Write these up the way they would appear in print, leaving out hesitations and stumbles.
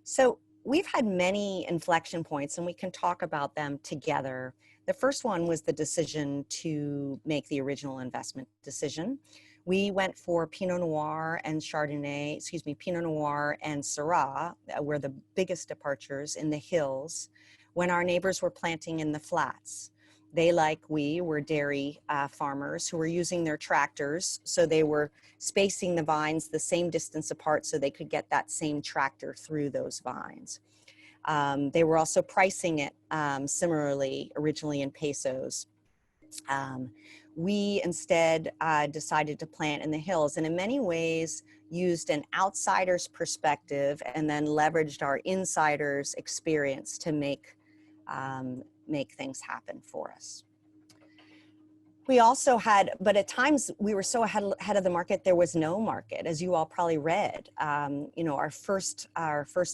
So we've had many inflection points and we can talk about them together. The first one was the decision to make the original investment decision. We went for Pinot Noir and Chardonnay, Pinot Noir and Syrah were the biggest departures in the hills when our neighbors were planting in the flats. They, like we, were dairy farmers who were using their tractors, so they were spacing the vines the same distance apart so they could get that same tractor through those vines. They were also pricing it similarly, originally in pesos. We instead decided to plant in the hills, and in many ways used an outsider's perspective and then leveraged our insider's experience to make things happen for us. We also had, but at times we were so ahead of the market, there was no market, as you all probably read. You know, our first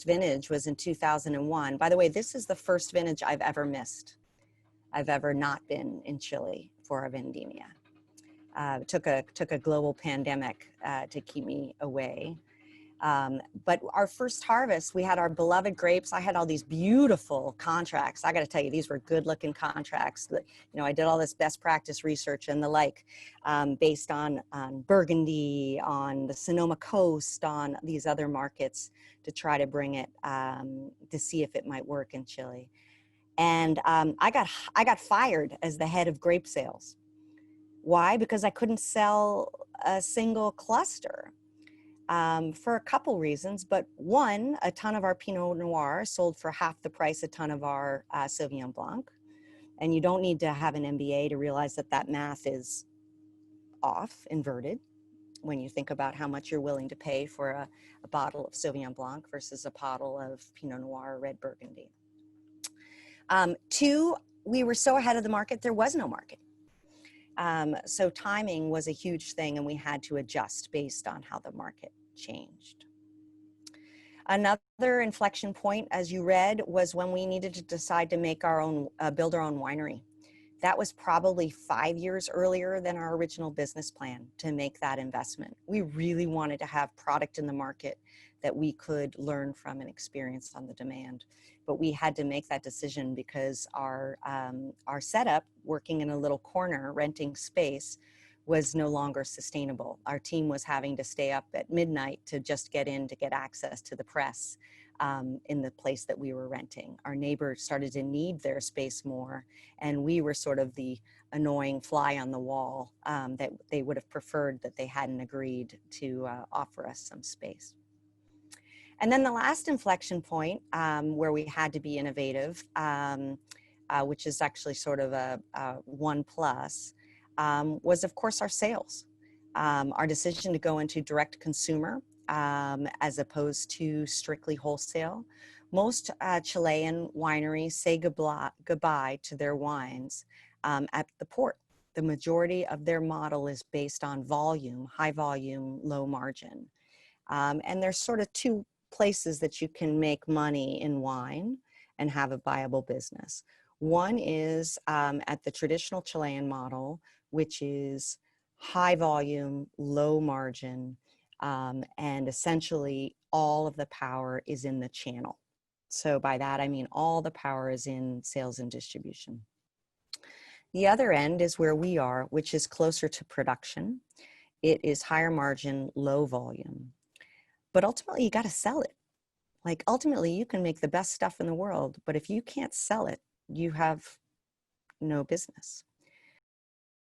vintage was in 2001. By the way, this is the first vintage I've ever missed. I've ever not been in Chile for a vendimia. It took a global pandemic to keep me away. But our first harvest, we had our beloved grapes. I had all these beautiful contracts. I got to tell you, these were good looking contracts that, you know, I did all this best practice research and the like, based on Burgundy, on the Sonoma coast, on these other markets to try to bring it, to see if it might work in Chile. And I got fired as the head of grape sales. Why? Because I couldn't sell a single cluster. For a couple reasons, but one, a ton of our Pinot Noir sold for half the price a ton of our Sauvignon Blanc. And you don't need to have an MBA to realize that that math is off, inverted, when you think about how much you're willing to pay for a bottle of Sauvignon Blanc versus a bottle of Pinot Noir or Red Burgundy. Two, we were so ahead of the market, there was no market. So timing was a huge thing and we had to adjust based on how the market changed. Another inflection point, as you read, was when we needed to decide to make our own, build our own winery. That was probably 5 years earlier than our original business plan to make that investment. We really wanted to have product in the market that we could learn from and experience on the demand. But we had to make that decision because our setup, working in a little corner, renting space, was no longer sustainable. Our team was having to stay up at midnight to just get in to get access to the press in the place that we were renting. Our neighbors started to need their space more, and we were sort of the annoying fly on the wall that they would have preferred that they hadn't agreed to offer us some space. And then the last inflection point where we had to be innovative, which is actually sort of a 1+, was of course our sales. Our decision to go into direct consumer as opposed to strictly wholesale. Most Chilean wineries say goodbye to their wines at the port. The majority of their model is based on volume, high volume, low margin. And there's sort of two places that you can make money in wine and have a viable business. One is at the traditional Chilean model, which is high volume, low margin, and essentially all of the power is in the channel. So by that, I mean all the power is in sales and distribution. The other end is where we are, which is closer to production. It is higher margin, low volume. But ultimately, you got to sell it. Like ultimately, you can make the best stuff in the world, but if you can't sell it, you have no business.